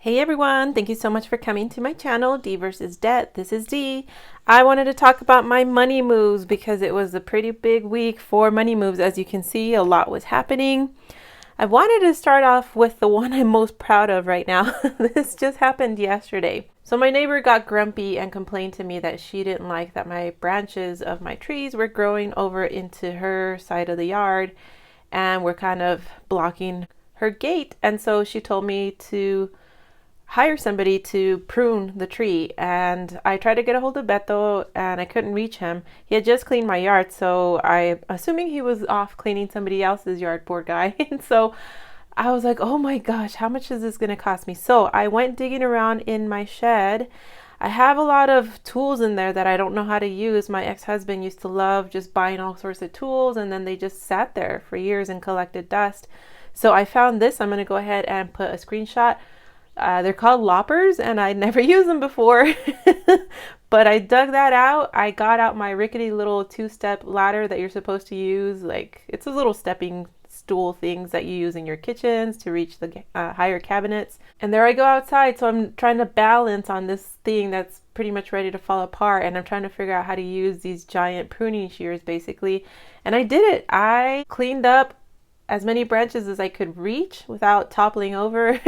Hey everyone, thank you so much for coming to my channel, D versus Debt. This is D. I wanted to talk about my money moves because it was a pretty big week for money moves. As you can see, a lot was happening. I wanted to start off with the one I'm most proud of right now. This just happened yesterday. So my neighbor got grumpy and complained to me that she didn't like that my branches of my trees were growing over into her side of the yard and were kind of blocking her gate. And so she told me to hire somebody to prune the tree, and I tried to get a hold of Beto and I couldn't reach him. He had just cleaned my yard, so I assuming he was off cleaning somebody else's yard, poor guy. And so I was like, oh my gosh, how much is this going to cost me? So I went digging around in my shed. I have a lot of tools in there that I don't know how to use. My ex-husband used to love just buying all sorts of tools, and then they just sat there for years and collected dust. So I found this. I'm going to go ahead and put a screenshot. They're called loppers, and I'd never used them before. But I dug that out. I got out my rickety little two-step ladder that you're supposed to use. Like, it's those little stepping stool things that you use in your kitchens to reach the higher cabinets. And there I go outside. So I'm trying to balance on this thing that's pretty much ready to fall apart. And I'm trying to figure out how to use these giant pruning shears, basically. And I did it. I cleaned up as many branches as I could reach without toppling over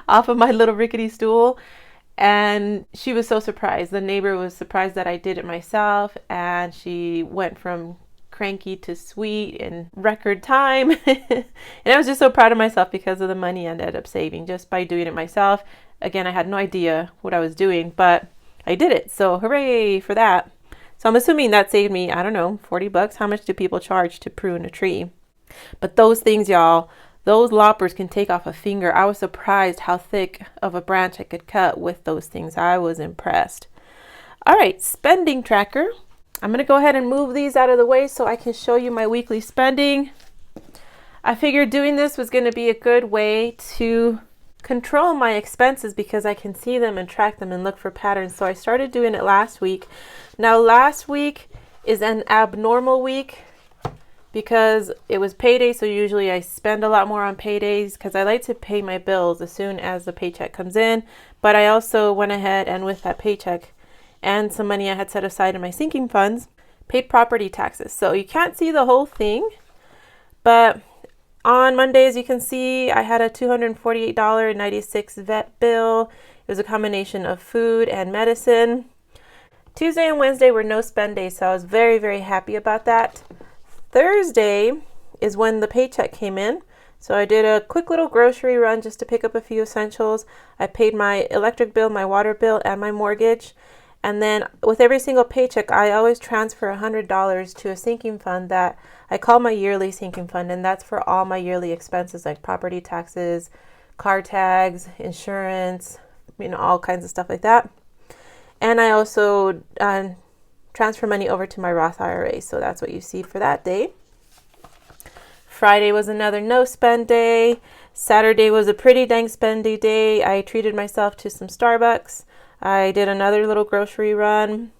off of my little rickety stool. And she was so surprised. The neighbor was surprised that I did it myself, and she went from cranky to sweet in record time. And I was just so proud of myself because of the money I ended up saving just by doing it myself. Again, I had no idea what I was doing, but I did it. So hooray for that. So I'm assuming that saved me, I don't know, 40 bucks. How much do people charge to prune a tree? But those things, y'all, those loppers can take off a finger. I was surprised how thick of a branch I could cut with those things. I was impressed. All right, spending tracker. I'm going to go ahead and move these out of the way so I can show you my weekly spending. I figured doing this was going to be a good way to control my expenses because I can see them and track them and look for patterns. So I started doing it last week. Now, last week is an abnormal week because it was payday, so usually I spend a lot more on paydays because I like to pay my bills as soon as the paycheck comes in. But I also went ahead and with that paycheck and some money I had set aside in my sinking funds, paid property taxes. So you can't see the whole thing, but on Monday, as you can see, I had a $248.96 vet bill. It was a combination of food and medicine. Tuesday and Wednesday were no spend days, so I was very, very happy about that. Thursday is when the paycheck came in. So I did a quick little grocery run just to pick up a few essentials. I paid my electric bill, my water bill, and my mortgage. And then with every single paycheck, I always transfer $100 to a sinking fund that I call my yearly sinking fund. And that's for all my yearly expenses like property taxes, car tags, insurance, all kinds of stuff like that. And I also transfer money over to my Roth IRA. So that's what you see for that day. Friday was another no spend day. Saturday was a pretty dang spendy day. I treated myself to some Starbucks. I did another little grocery run.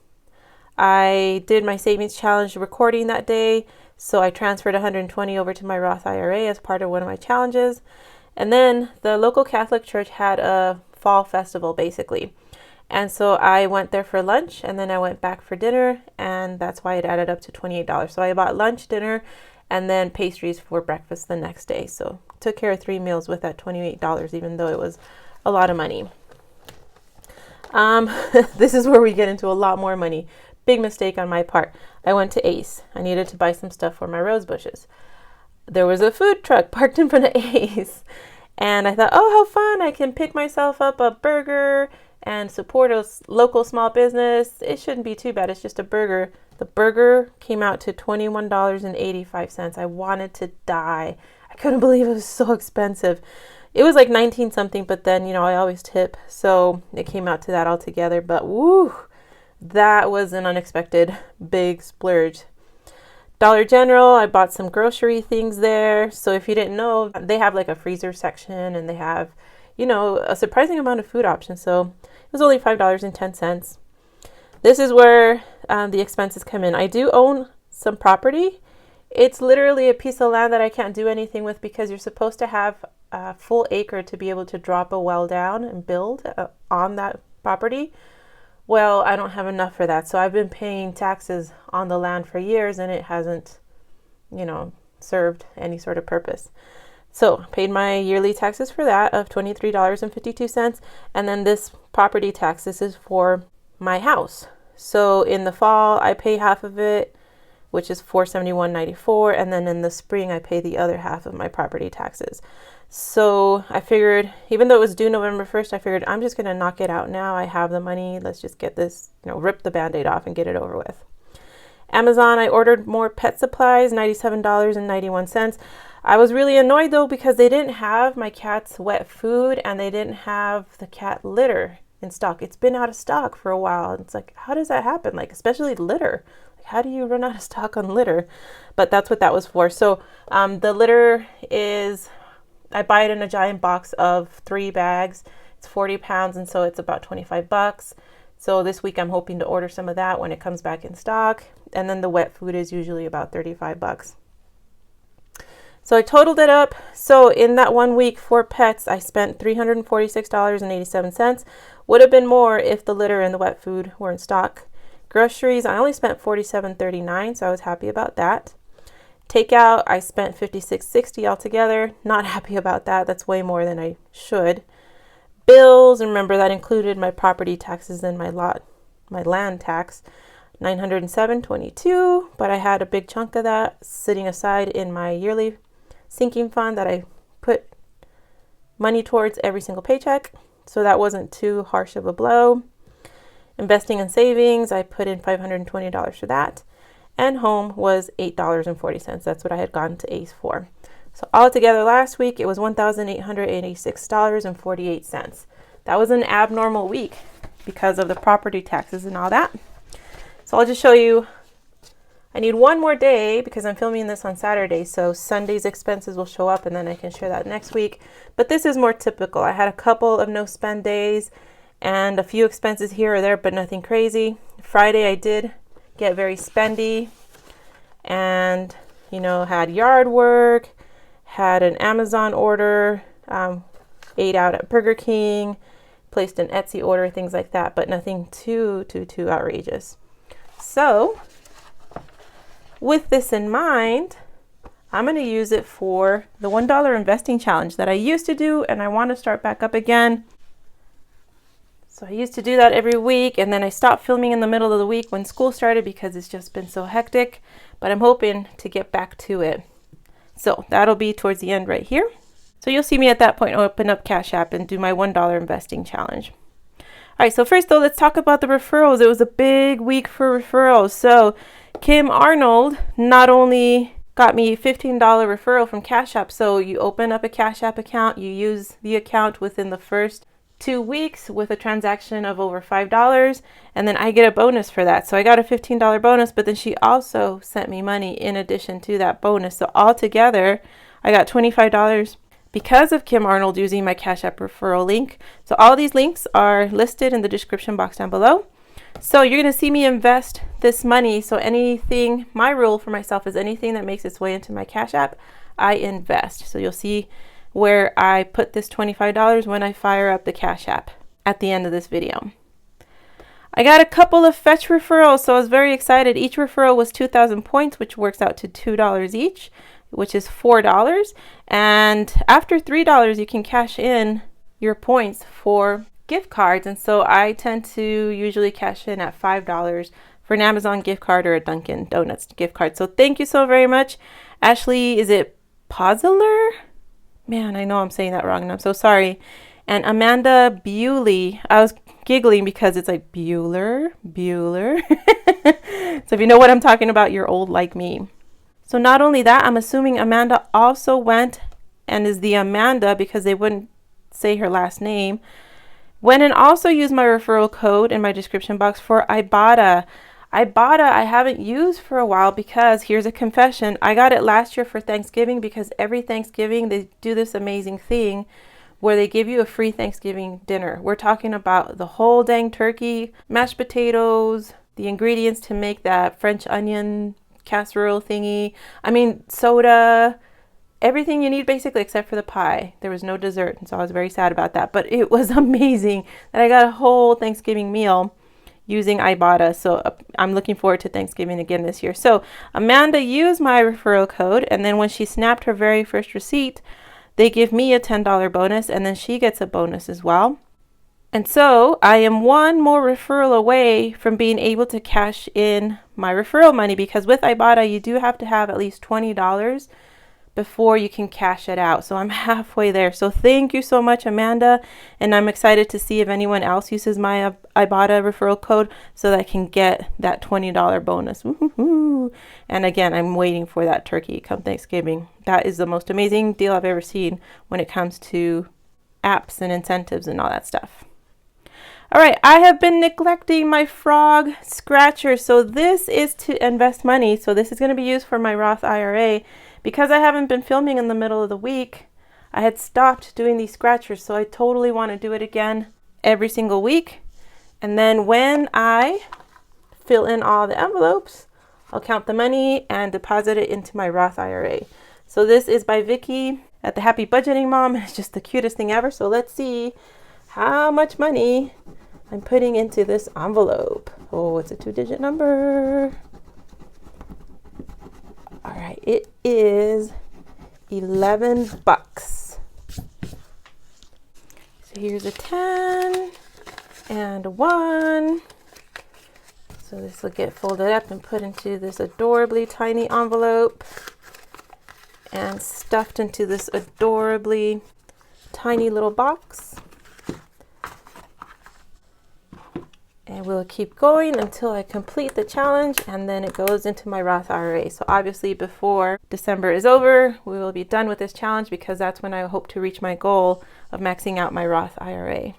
I did my savings challenge recording that day. So I transferred 120 over to my Roth IRA as part of one of my challenges. And then the local Catholic church had a fall festival basically. And so I went there for lunch, and then I went back for dinner, and that's why it added up to $28. So I bought lunch, dinner, and then pastries for breakfast the next day. So took care of 3 meals with that $28, even though it was a lot of money. This is where we get into a lot more money. Big mistake on my part. I went to Ace. I needed to buy some stuff for my rose bushes. There was a food truck parked in front of Ace, and I thought, oh, how fun. I can pick myself up a burger and support a local small business. It shouldn't be too bad. It's just a burger. The burger came out to $21.85. I wanted to die. I couldn't believe it was so expensive. It was like 19 something, but then, I always tip. So it came out to that altogether. But woo, that was an unexpected big splurge. Dollar General, I bought some grocery things there. So if you didn't know, they have like a freezer section, and they have a surprising amount of food options. So it was only $5.10. This is where the expenses come in. I do own some property. It's literally a piece of land that I can't do anything with because you're supposed to have a full acre to be able to drop a well down and build on that property. Well, I don't have enough for that. So I've been paying taxes on the land for years and it hasn't, served any sort of purpose. So paid my yearly taxes for that of $23.52. And then this property tax, this is for my house. So in the fall, I pay half of it, which is $471.94. And then in the spring, I pay the other half of my property taxes. So I figured, even though it was due November 1st, I figured I'm just going to knock it out now. I have the money. Let's just get this, rip the Band-Aid off and get it over with. Amazon, I ordered more pet supplies, $97.91. I was really annoyed though because they didn't have my cat's wet food and they didn't have the cat litter in stock. It's been out of stock for a while. It's like, how does that happen? Like, especially litter. Like, how do you run out of stock on litter? But that's what that was for. So the litter is, I buy it in a giant box of 3 bags. It's 40 pounds and so it's about $25. So this week I'm hoping to order some of that when it comes back in stock. And then the wet food is usually about $35. So I totaled it up. So in that 1 week for pets, I spent $346.87. Would have been more if the litter and the wet food were in stock. Groceries, I only spent $47.39, so I was happy about that. Takeout, I spent $56.60 altogether. Not happy about that. That's way more than I should. Bills, remember that included my property taxes and my land tax, $907.22, but I had a big chunk of that sitting aside in my yearly sinking fund that I put money towards every single paycheck, so that wasn't too harsh of a blow. Investing and savings, I put in $520 for that, and home was $8.40. That's what I had gone to Ace for. So altogether last week, it was $1,886.48. That was an abnormal week because of the property taxes and all that. So I'll just show you, I need one more day because I'm filming this on Saturday. So Sunday's expenses will show up and then I can share that next week. But this is more typical. I had a couple of no spend days and a few expenses here or there, but nothing crazy. Friday I did get very spendy and, had yard work, had an Amazon order, ate out at Burger King, placed an Etsy order, things like that, but nothing too outrageous. So with this in mind, I'm going to use it for the $1 investing challenge that I used to do, and I want to start back up again. So I used to do that every week, and then I stopped filming in the middle of the week when school started because it's just been so hectic, but I'm hoping to get back to it. So that'll be towards the end right here. So you'll see me at that point open up CashApp and do my $1 investing challenge. All right, so first though, let's talk about the referrals. It was a big week for referrals. So Kim Arnold not only got me a $15 referral from CashApp. So you open up a CashApp account, you use the account within the first 2 weeks with a transaction of over $5, and then I get a bonus for that. So I got a $15 bonus, but then she also sent me money in addition to that bonus. So altogether, I got $25 because of Kim Arnold using my CashApp referral link. So all these links are listed in the description box down below. So you're going to see me invest this money. So anything, my rule for myself is anything that makes its way into my CashApp, I invest. So you'll see where I put this $25 when I fire up the CashApp at the end of this video. I got a couple of fetch referrals, so I was very excited. Each referral was 2,000 points, which works out to $2 each, which is $4. And after $3, you can cash in your points for gift cards. And so I tend to usually cash in at $5 for an Amazon gift card or a Dunkin' Donuts gift card. So thank you so very much. Ashley, is it Pozler? Man, I know I'm saying that wrong and I'm so sorry. And Amanda Bewley, I was giggling because it's like Bueller. So if you know what I'm talking about, you're old like me. So not only that, I'm assuming Amanda also went and is the Amanda because they wouldn't say her last name. Went and also used my referral code in my description box for Ibotta. Ibotta I haven't used for a while because here's a confession. I got it last year for Thanksgiving because every Thanksgiving they do this amazing thing where they give you a free Thanksgiving dinner. We're talking about the whole dang turkey, mashed potatoes, the ingredients to make that French onion casserole thingy. I mean, soda, everything you need basically except for the pie. There was no dessert, and so I was very sad about that. But it was amazing that I got a whole Thanksgiving meal using Ibotta. So I'm looking forward to Thanksgiving again this year. So Amanda used my referral code, and then when she snapped her very first receipt, they give me a $10 bonus, and then she gets a bonus as well. And so I am one more referral away from being able to cash in my referral money, because with Ibotta, you do have to have at least $20 before you can cash it out. So I'm halfway there. So thank you so much, Amanda. And I'm excited to see if anyone else uses my Ibotta referral code so that I can get that $20 bonus. Woo-hoo-hoo. And again, I'm waiting for that turkey come Thanksgiving. That is the most amazing deal I've ever seen when it comes to apps and incentives and all that stuff. All right, I have been neglecting my frog scratcher. So this is to invest money. So this is going to be used for my Roth IRA. Because I haven't been filming in the middle of the week, I had stopped doing these scratchers. So I totally want to do it again every single week. And then when I fill in all the envelopes, I'll count the money and deposit it into my Roth IRA. So this is by Vicky at the Happy Budgeting Mom. It's just the cutest thing ever. So let's see how much money I'm putting into this envelope. Oh, it's a 2-digit number. All right, it is $11. So here's a 10 and a 1. So this will get folded up and put into this adorably tiny envelope and stuffed into this adorably tiny little box. And we'll keep going until I complete the challenge, and then it goes into my Roth IRA. So obviously before December is over, we will be done with this challenge, because that's when I hope to reach my goal of maxing out my Roth IRA.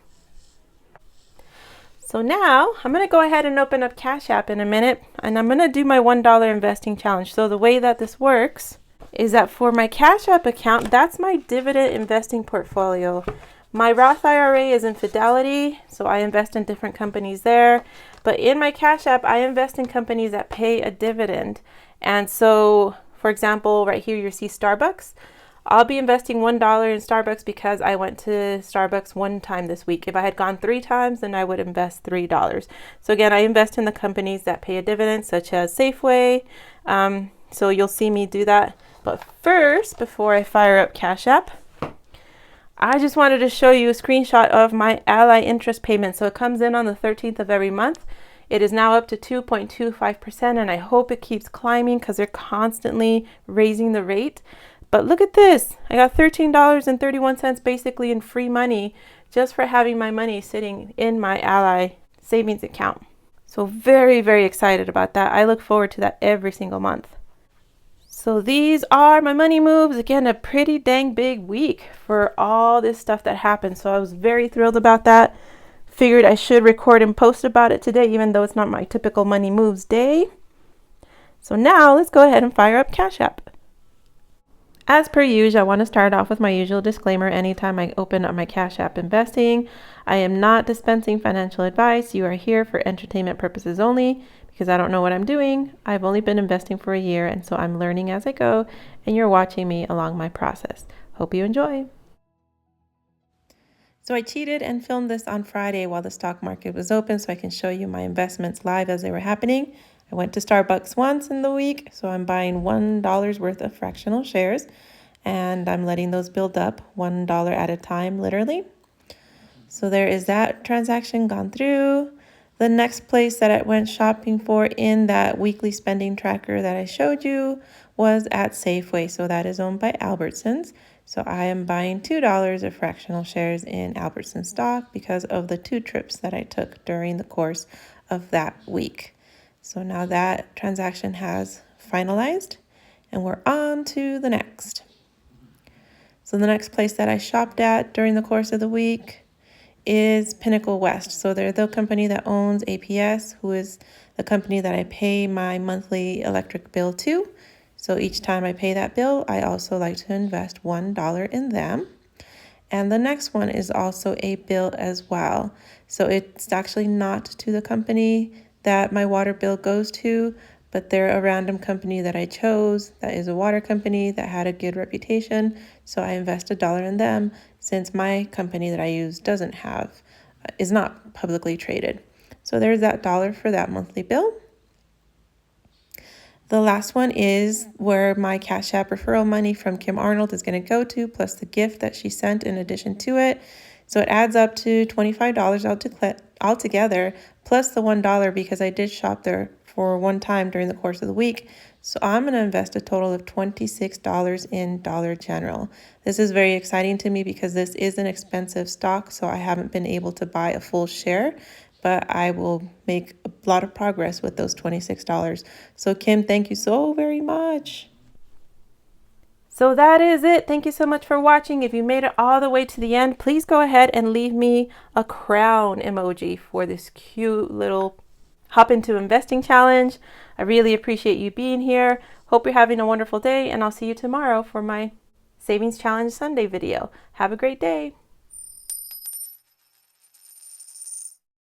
So now I'm going to go ahead and open up CashApp in a minute, and I'm going to do my $1 investing challenge. So the way that this works is that for my CashApp account, that's my dividend investing portfolio. My Roth IRA is in Fidelity, so I invest in different companies there. But in my CashApp, I invest in companies that pay a dividend. And so, for example, right here you see Starbucks. I'll be investing $1 in Starbucks because I went to Starbucks one time this week. If I had gone 3 times, then I would invest $3. So again, I invest in the companies that pay a dividend, such as Safeway. So you'll see me do that. But first, before I fire up CashApp, I just wanted to show you a screenshot of my Ally interest payment. So it comes in on the 13th of every month. It is now up to 2.25%, and I hope it keeps climbing because they're constantly raising the rate. But look at this. I got $13.31 basically in free money just for having my money sitting in my Ally savings account. So very, very excited about that. I look forward to that every single month. So these are my money moves. Again, a pretty dang big week for all this stuff that happened. So I was very thrilled about that. Figured I should record and post about it today, even though it's not my typical money moves day. So now let's go ahead and fire up CashApp. As per usual, I want to start off with my usual disclaimer anytime I open up my CashApp investing. I am not dispensing financial advice. You are here for entertainment purposes only, because I don't know what I'm doing. I've only been investing for a year, and so I'm learning as I go, and you're watching me along my process. Hope you enjoy. So I cheated and filmed this on Friday while the stock market was open so I can show you my investments live as they were happening. I went to Starbucks once in the week, so I'm buying $1 worth of fractional shares, and I'm letting those build up $1 at a time, literally. So there is that transaction gone through. The next place that I went shopping for in that weekly spending tracker that I showed you was at Safeway. So that is owned by Albertsons. So I am buying $2 of fractional shares in Albertsons stock because of the 2 trips that I took during the course of that week. So now that transaction has finalized, and we're on to the next. So the next place that I shopped at during the course of the week is Pinnacle West. So they're the company that owns APS, who is the company that I pay my monthly electric bill to. So each time I pay that bill, I also like to invest $1 in them. And the next one is also a bill as well. So it's actually not to the company that my water bill goes to, but they're a random company that I chose that is a water company that had a good reputation. So I invest $1 in them since my company that I use is not publicly traded. So there's that $1 for that monthly bill. The last one is where my CashApp referral money from Kim Arnold is going to go to, plus the gift that she sent in addition to it. So it adds up to $25 altogether, plus the $1 because I did shop there for one time during the course of the week. So I'm going to invest a total of $26 in Dollar General. This is very exciting to me because this is an expensive stock, so I haven't been able to buy a full share, but I will make a lot of progress with those $26. So Kim, thank you so very much. So that is it. Thank you so much for watching. If you made it all the way to the end, please go ahead and leave me a crown emoji for this cute little hop into investing challenge. I really appreciate you being here. Hope you're having a wonderful day, and I'll see you tomorrow for my Savings Challenge Sunday video. Have a great day.